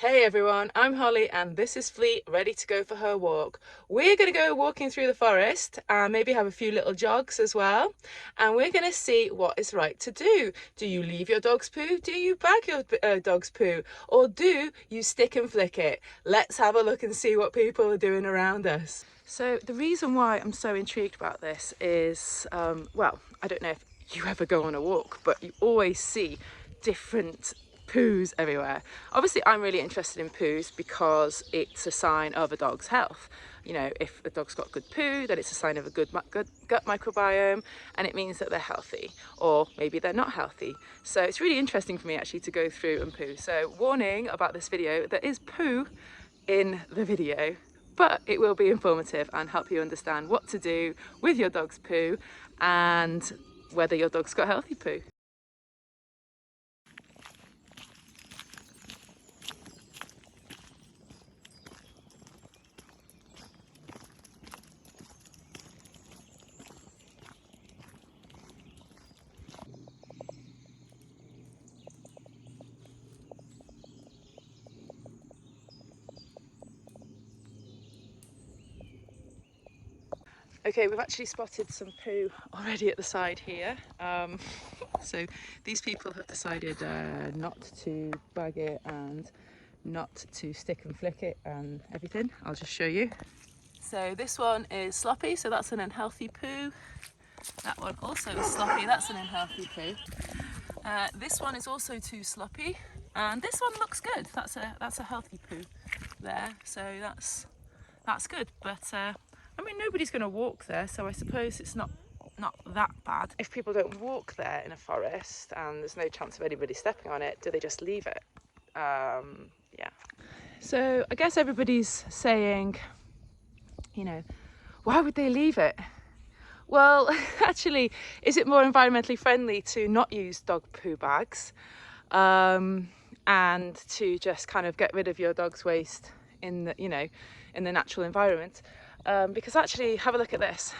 Hey everyone, I'm Holly and this is Fleet, ready to go for her walk. We're going to go walking through the forest and maybe have a few little jogs as well. And we're going to see what is right to do. Do you leave your dog's poo? Do you bag your dog's poo? Or do you stick and flick it? Let's have a look and see what people are doing around us. So the reason why I'm so intrigued about this is, well, I don't know if you ever go on a walk, but you always see different poos everywhere. Obviously, I'm really interested in poos because it's a sign of a dog's health. You know, if the dog's got good poo, then it's a sign of a good gut microbiome, and it means that they're healthy, or maybe they're not healthy. So it's really interesting for me actually to go through and poo. So warning about this video, there is poo in the video, but it will be informative and help you understand what to do with your dog's poo and whether your dog's got healthy poo. Okay, we've actually spotted some poo already at the side here. So these people have decided not to bag it and not to stick and flick it and everything. I'll just show you. So this one is sloppy, so that's an unhealthy poo. That one also is sloppy, that's an unhealthy poo. This one is also too sloppy, and this one looks good. That's a healthy poo there, so that's good. But I mean, nobody's going to walk there, so I suppose it's not that bad. If people don't walk there in a forest and there's no chance of anybody stepping on it, do they just leave it? Yeah. So I guess everybody's saying, you know, why would they leave it? Well, actually, is it more environmentally friendly to not use dog poo bags and to just kind of get rid of your dog's waste in the, in the natural environment? Because actually, have a look at this.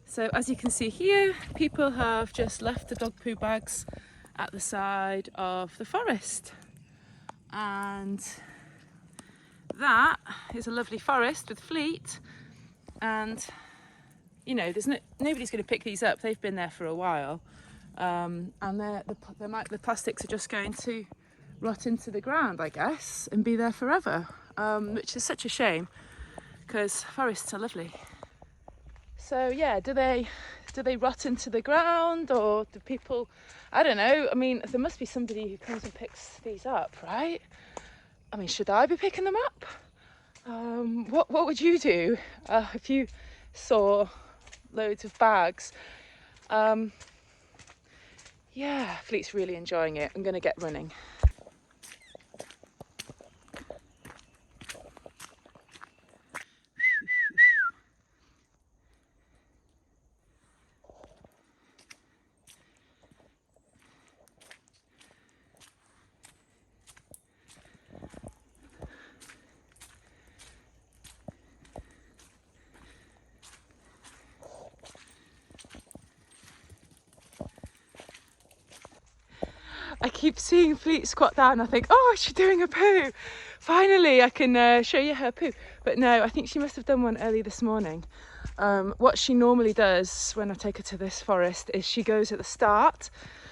So as you can see here, people have just left the dog poo bags at the side of the forest. And that is a lovely forest with Fleet. And, you know, nobody's going to pick these up. They've been there for a while. And the plastics are just going to rot into the ground, I guess, and be there forever, which is such a shame because forests are lovely. So yeah, do they rot into the ground, or do people, I don't know, I mean, there must be somebody who comes and picks these up, right? I mean, should I be picking them up? What would you do if you saw loads of bags? Yeah, Fleet's really enjoying it. I'm going to get running. I keep seeing Fleet squat down. I think, oh, she's doing a poo. Finally, I can show you her poo. But no, I think she must have done one early this morning. What she normally does when I take her to this forest is she goes at the start.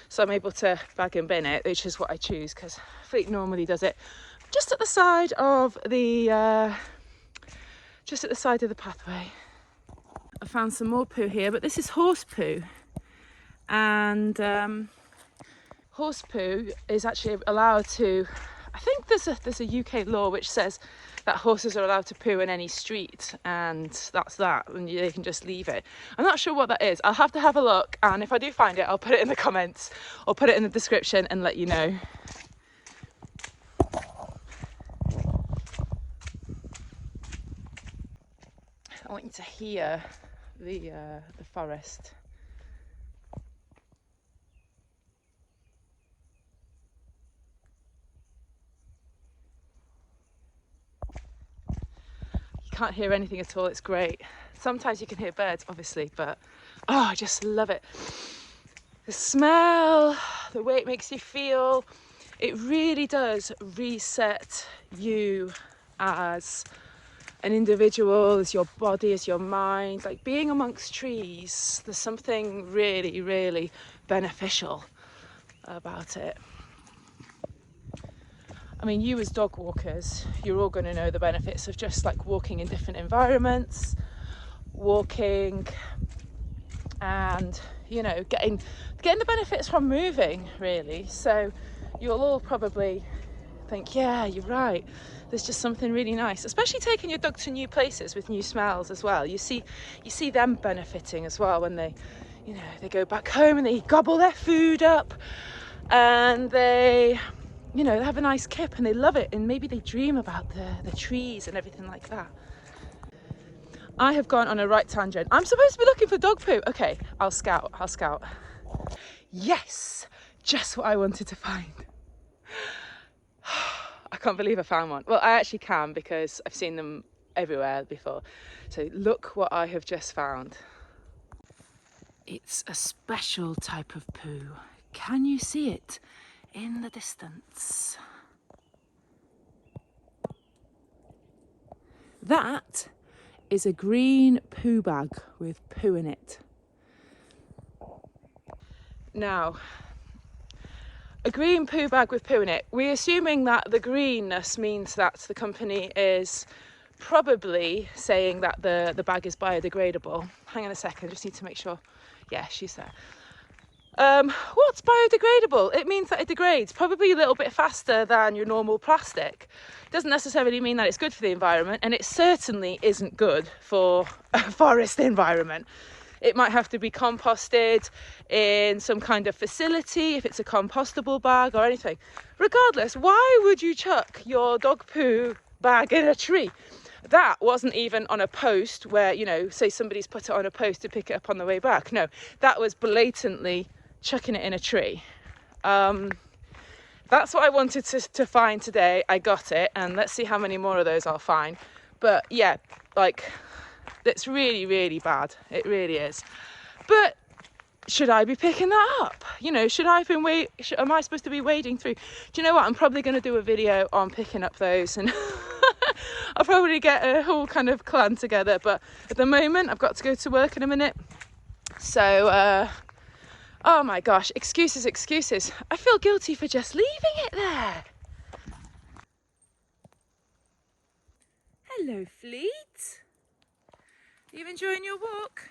So I'm able to bag and bin it, which is what I choose because Fleet normally does it just at the side of the pathway. I found some more poo here, but this is horse poo. And horse poo is actually allowed to, I think there's a UK law which says that horses are allowed to poo in any street, and that's that, and they can just leave it. I'm not sure what that is. I'll have to have a look, and if I do find it, I'll put it in the comments or put it in the description and let you know. I want you to hear the forest. Can't hear anything at all. It's great. Sometimes you can hear birds, obviously, but oh, I just love it. The smell, the way it makes you feel. it really does reset you as an individual, as your body, as your mind. Like being amongst trees, there's something really, really beneficial about it. I mean, you as dog walkers, you're all going to know the benefits of just like walking in different environments, walking and, you know, getting the benefits from moving, really. So you'll all probably think, yeah, you're right, there's just something really nice, especially taking your dog to new places with new smells as well. You see them benefiting as well when they, you know, they go back home and they gobble their food up and they, you know, they have a nice kip and they love it, and maybe they dream about the trees and everything like that. I have gone on a right tangent. I'm supposed to be looking for dog poo. Okay, I'll scout. Yes, just what I wanted to find. I can't believe I found one. Well, I actually can, because I've seen them everywhere before. So look what I have just found. It's a special type of poo. Can you see it in the distance? That is a green poo bag with poo in it. Now, a green poo bag with poo in it, we're assuming that the greenness means that the company is probably saying that the bag is biodegradable. Hang on a second, I just need to make sure. Yeah, she's there. What's biodegradable? It means that it degrades probably a little bit faster than your normal plastic. It doesn't necessarily mean that it's good for the environment, and it certainly isn't good for a forest environment. It might have to be composted in some kind of facility if it's a compostable bag or anything. Regardless, why would you chuck your dog poo bag in a tree? That wasn't even on a post where, you know, say somebody's put it on a post to pick it up on the way back. No, that was blatantly chucking it in a tree. That's what I wanted to find today. I got it, and let's see how many more of those I'll find. But yeah, like, it's really, really bad. It really is. But should I be picking that up? You know, should I have been am I supposed to be wading through? Do you know what? I'm probably going to do a video on picking up those, and I'll probably get a whole kind of clan together. But at the moment, I've got to go to work in a minute. So, oh my gosh, excuses. I feel guilty for just leaving it there. Hello, Fleet. Are you enjoying your walk?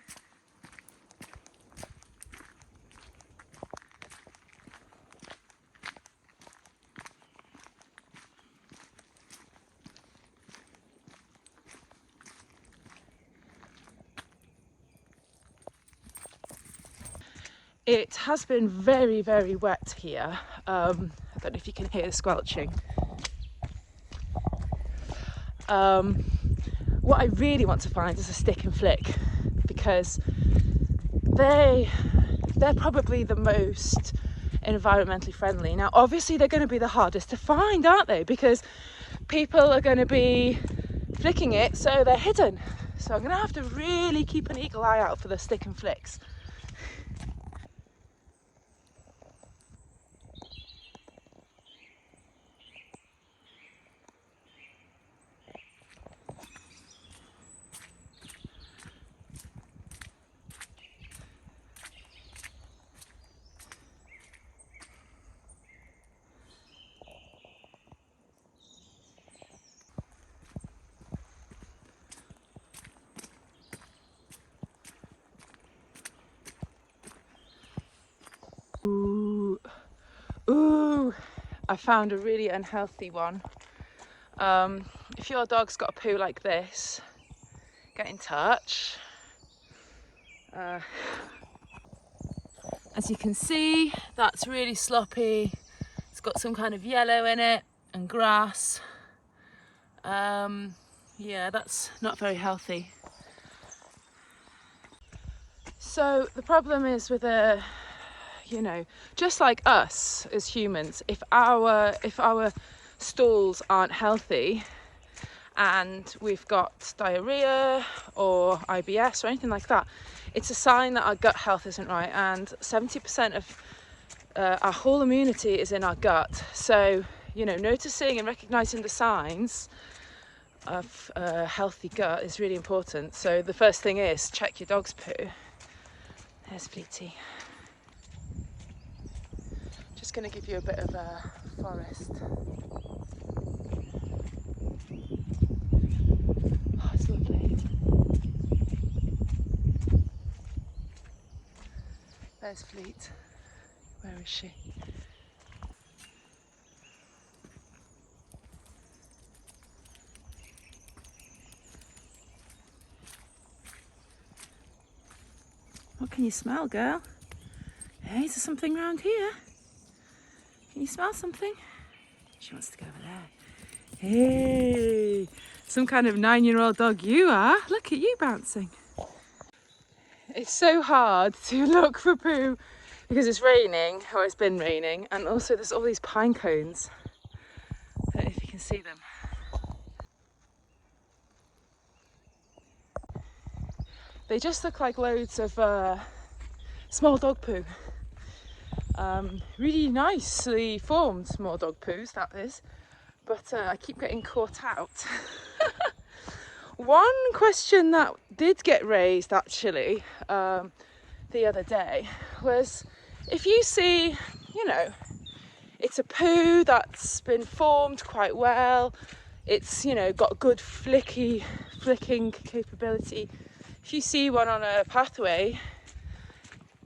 It has been very, very wet here. I don't know if you can hear the squelching. What I really want to find is a stick and flick, because they're probably the most environmentally friendly. Now, obviously, they're going to be the hardest to find, aren't they? Because people are going to be flicking it, so they're hidden. So I'm going to have to really keep an eagle eye out for the stick and flicks. Ooh, I found a really unhealthy one. If your dog's got a poo like this, get in touch. As you can see, that's really sloppy. It's got some kind of yellow in it and grass. Yeah, that's not very healthy. So the problem is with you know, just like us as humans, if our stools aren't healthy and we've got diarrhea or IBS or anything like that, it's a sign that our gut health isn't right. And 70% of our whole immunity is in our gut. So, you know, noticing and recognizing the signs of a healthy gut is really important. So the first thing is check your dog's poo. There's Fleety. Just going to give you a bit of a forest. Oh, it's lovely. There's Fleet. Where is she? What can you smell, girl? Hey, is there something around here? Can you smell something? She wants to go over there. Hey, some kind of 9-year-old dog you are. Look at you bouncing. It's so hard to look for poo because it's raining, or it's been raining, and also there's all these pine cones. I don't know if you can see them. They just look like loads of small dog poo. Really nicely formed small dog poos, that is. But I keep getting caught out. One question that did get raised actually the other day was, if you see, you know, it's a poo that's been formed quite well, it's, you know, got good flicking capability. If you see one on a pathway,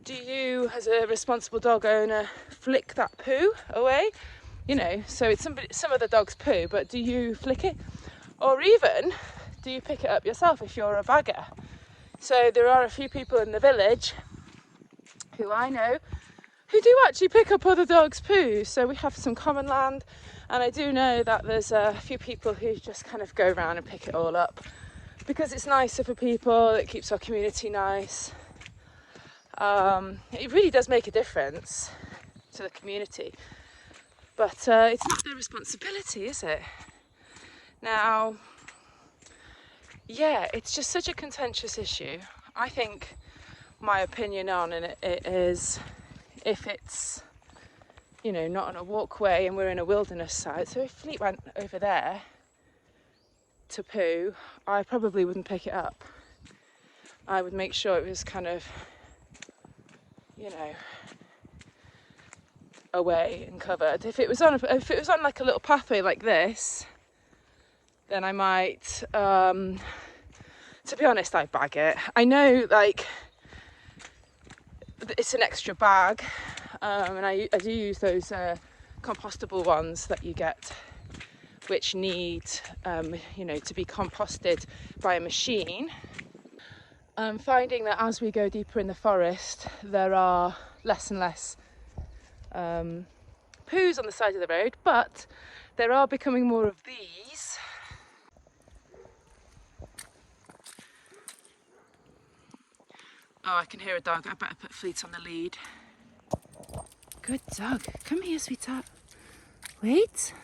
do you, as a responsible dog owner, flick that poo away? You know, so it's some of the dog's poo, but do you flick it? Or even, do you pick it up yourself if you're a bagger? So there are a few people in the village who I know who do actually pick up other dogs' poo. So we have some common land, and I do know that there's a few people who just kind of go around and pick it all up because it's nicer for people, it keeps our community nice. It really does make a difference to the community, but it's not their responsibility, is it? Now, yeah, it's just such a contentious issue. I think my opinion on it is, if it's, you know, not on a walkway and we're in a wilderness site, so if Fleet went over there to poo, I probably wouldn't pick it up. I would make sure it was kind of, you know, away and covered. If it was on like a little pathway like this, then I might, to be honest, I'd bag it. I know, like, it's an extra bag, and I do use those compostable ones that you get, which need, you know, to be composted by a machine. I'm finding that as we go deeper in the forest, there are less and less poos on the side of the road, but there are becoming more of these. Oh, I can hear a dog. I better put Fleet on the lead. Good dog. Come here, sweetheart. Wait.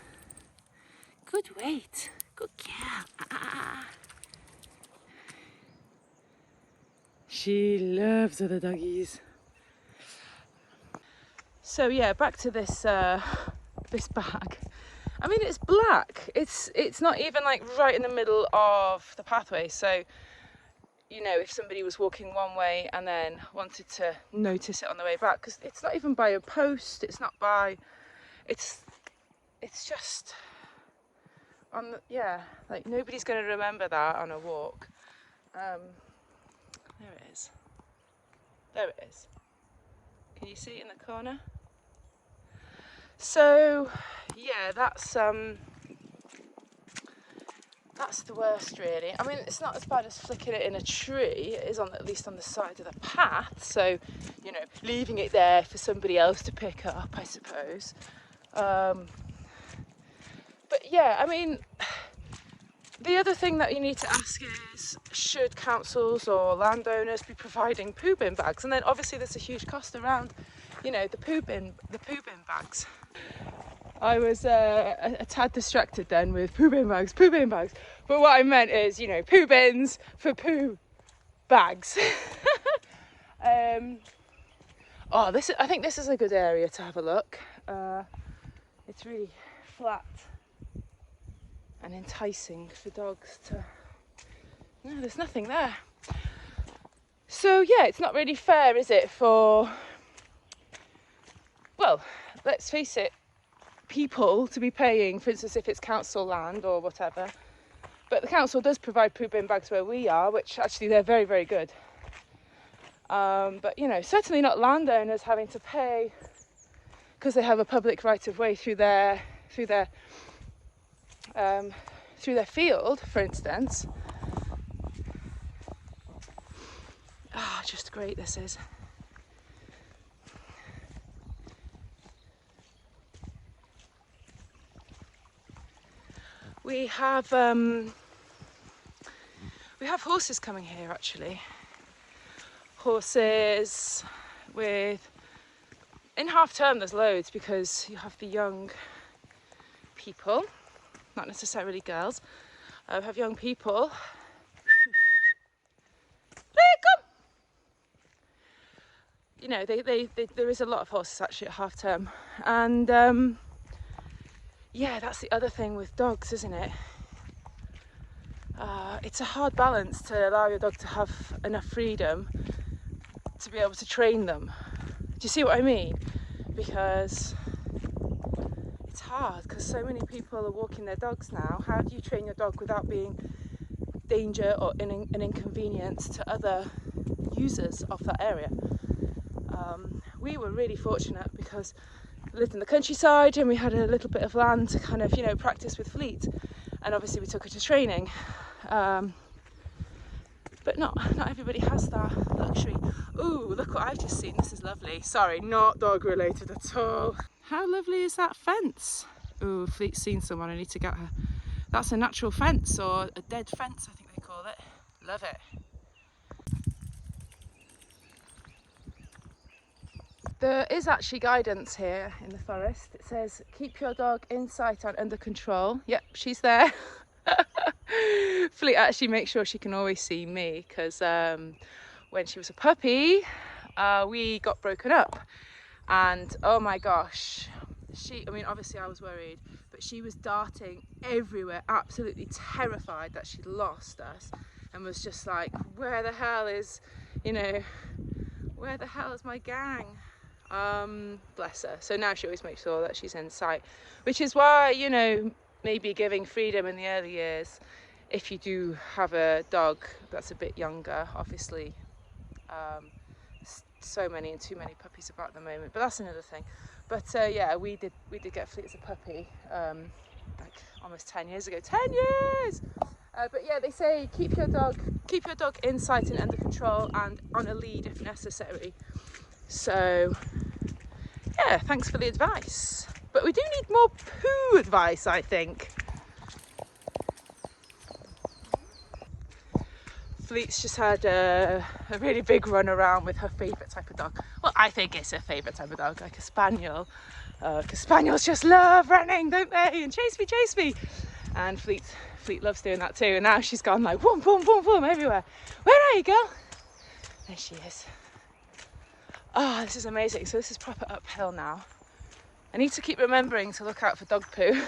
Good wait. Good girl. Ah. She loves other doggies. So yeah, back to this this bag. I mean, it's black. It's not even like right in the middle of the pathway. So, you know, if somebody was walking one way and then wanted to notice it on the way back, because it's not even by a post, it's not by, it's just on the, yeah, like nobody's going to remember that on a walk. There it is. There it is. Can you see it in the corner? So yeah, that's the worst, really. I mean, it's not as bad as flicking it in a tree. It is at least on the side of the path, so, you know, leaving it there for somebody else to pick up, I suppose. But yeah, I mean, the other thing that you need to ask is, should councils or landowners be providing poo bin bags? And then obviously there's a huge cost around, you know, the poo bin bags. I was a tad distracted then with poo bin bags. But what I meant is, you know, poo bins for poo bags. Oh, I think this is a good area to have a look. It's really flat and enticing for dogs to... No, there's nothing there. So yeah, it's not really fair, is it, for... Well, let's face it, people to be paying, for instance, if it's council land or whatever. But the council does provide poo bin bags where we are, which actually they're very, very good. But, you know, certainly not landowners having to pay because they have a public right of way through their field, for instance. Ah, just great this is. We have horses coming here actually. Horses with, in half term there's loads because you have the young people, not necessarily girls, have young people. Come! You know, there is a lot of horses actually at half term, and yeah, that's the other thing with dogs, isn't it? It's a hard balance to allow your dog to have enough freedom to be able to train them. Do you see what I mean? Because it's hard, because so many people are walking their dogs now. How do you train your dog without being danger or an inconvenience to other users of that area? We were really fortunate because we lived in the countryside and we had a little bit of land to kind of, you know, practice with Fleet, and obviously we took her to training. But not everybody has that luxury. Ooh, look what I've just seen. This is lovely. Sorry, not dog related at all. How lovely is that fence? Ooh, Fleet's seen someone. I need to get her. That's a natural fence, or a dead fence, I think they call it. Love it. There is actually guidance here in the forest. It says, keep your dog in sight and under control. Yep, she's there. Fleet actually makes sure she can always see me, because when she was a puppy, we got broken up, and oh my gosh, I mean obviously I was worried, but she was darting everywhere, absolutely terrified that she'd lost us, and was just like, where the hell is, you know, where the hell is my gang? Bless her. So now she always makes sure that she's in sight, which is why, you know, maybe giving freedom in the early years, if you do have a dog that's a bit younger, obviously. So many and too many puppies about at the moment, but that's another thing. But yeah, we did get Fleet as a puppy like almost 10 years ago. 10 years! But yeah, they say keep your dog in sight and under control, and on a lead if necessary. So yeah, thanks for the advice. But we do need more poo advice, I think. Fleet's just had a really big run around with her favourite type of dog. Well, I think it's her favourite type of dog, like a spaniel. Because spaniels just love running, don't they? And chase me. And Fleet loves doing that too. And now she's gone like boom, boom, boom, boom everywhere. Where are you, girl? There she is. Oh, this is amazing. So this is proper uphill now. I need to keep remembering to look out for dog poo.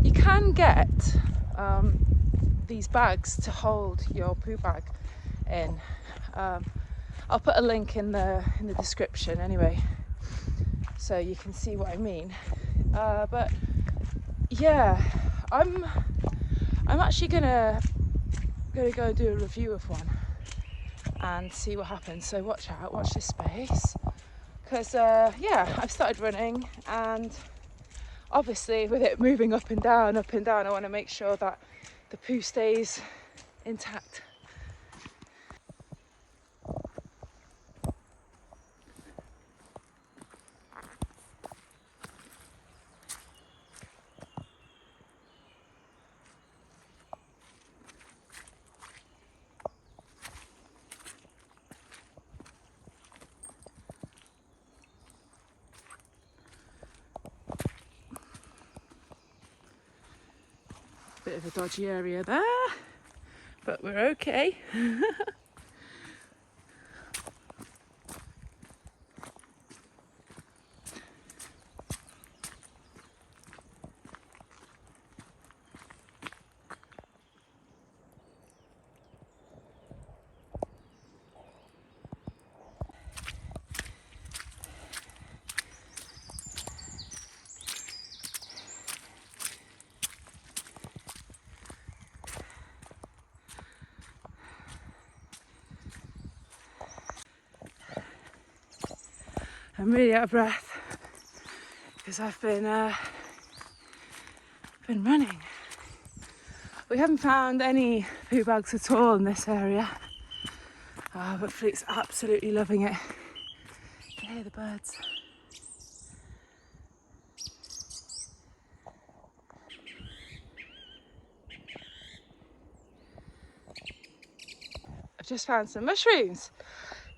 You can get these bags to hold your poo bag in. I'll put a link in the description anyway, so you can see what I mean. But yeah, I'm actually gonna go do a review of one. and see what happens. So watch out, watch this space, because yeah, I've started running, and obviously with it moving up and down, I want to make sure that the poo stays intact. Bit of a dodgy area there, but we're okay. I'm really out of breath because I've been running. We haven't found any poo bags at all in this area, but Fleet's absolutely loving it. You can hear the birds. I've just found some mushrooms.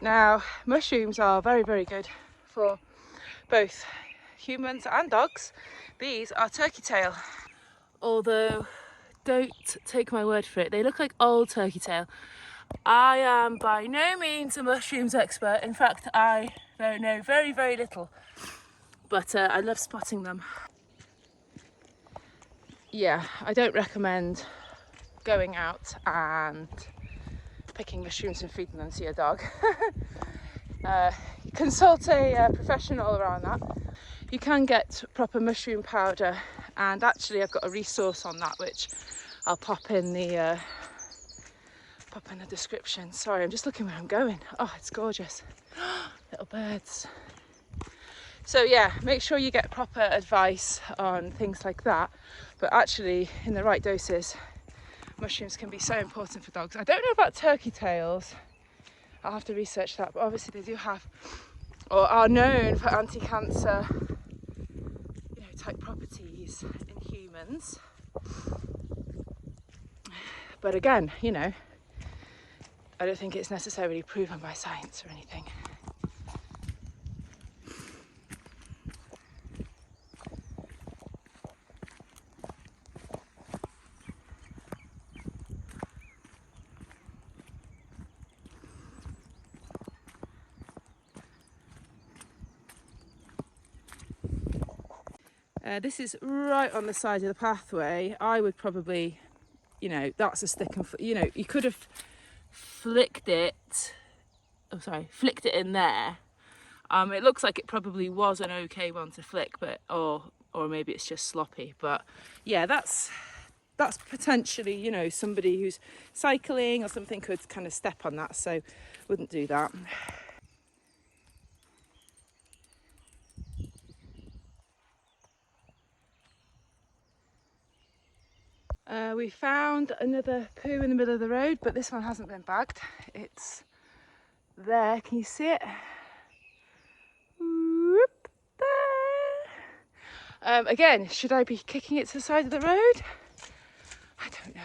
Now, mushrooms are very, very good for both humans and dogs. These are turkey tail. Although, don't take my word for it, they look like old turkey tail. I am by no means a mushrooms expert. In fact, I know very, very little. But I love spotting them. Yeah, I don't recommend going out and picking mushrooms and feeding them to your dog. Consult a professional around that. You can get proper mushroom powder, and actually I've got a resource on that which I'll pop in the description. Sorry, I'm just looking where I'm going. Oh, it's gorgeous. Little birds. So yeah, make sure you get proper advice on things like that, but actually in the right doses, mushrooms can be so important for dogs. I don't know about turkey tails, I'll have to research that, but obviously they do have, or are known for anti-cancer, type properties in humans. But again, I don't think it's necessarily proven by science or anything. This is right on the side of the pathway. I would probably, that's a stick and, you could have flicked it in there. It looks like it probably was an okay one to flick, but or maybe it's just sloppy. But yeah, that's potentially, somebody who's cycling or something could kind of step on that, so wouldn't do that. We found another poo in the middle of the road, but this one hasn't been bagged. It's there, can you see it? Whoop, there. Again, should I be kicking it to the side of the road? I don't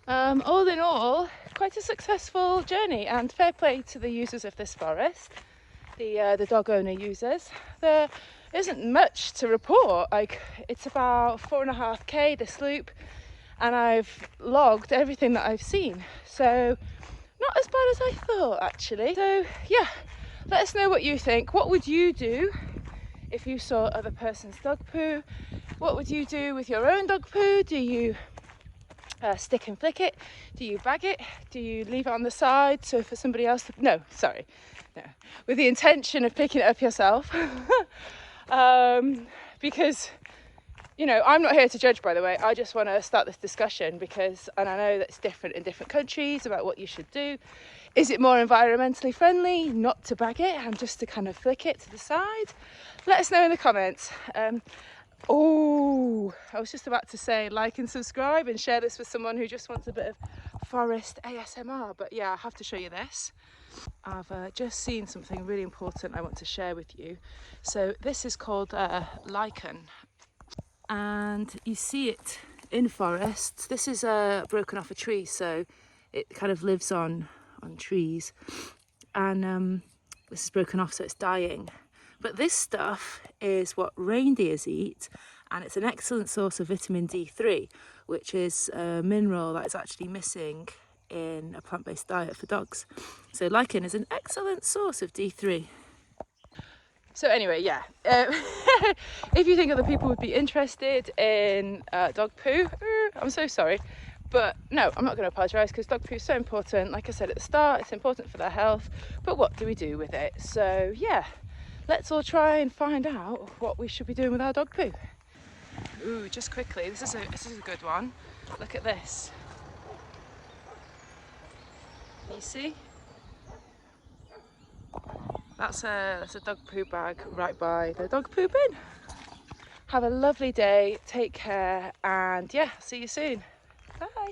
know. All in all, quite a successful journey, and fair play to the users of this forest, the dog owner users. There isn't much to report. It's about 4.5k this loop, and I've logged everything that I've seen, so not as bad as I thought actually. So yeah, let us know what you think. What would you do if you saw other person's dog poo? What would you do with your own dog poo? Do you stick and flick it? Do you bag it? Do you leave it on the side so for somebody else to... No, with the intention of picking it up yourself. Because you know, I'm not here to judge, by the way. I just want to start this discussion because, and I know that it's different in different countries about what you should do. Is it more environmentally friendly not to bag it and just to kind of flick it to the side? Let us know in the comments. Oh, I was just about to say like and subscribe and share this with someone who just wants a bit of forest ASMR. But yeah, I have to show you this. I've just seen something really important I want to share with you. So this is called lichen, and you see it in forests. This is broken off a tree, so it kind of lives on trees, and this is broken off, so it's dying. But this stuff is what reindeers eat, and it's an excellent source of vitamin D3, which is a mineral that is actually missing in a plant-based diet for dogs. So lichen is an excellent source of D3. So anyway, yeah, if you think other people would be interested in dog poo, I'm so sorry. But no, I'm not going to apologise because dog poo is so important. Like I said at the start, it's important for their health. But what do we do with it? So yeah, let's all try and find out what we should be doing with our dog poo. Ooh, just quickly, this is a good one. Look at this. You see? That's a dog poo bag right by the dog poo bin. Have a lovely day, take care, and yeah, see you soon. Bye.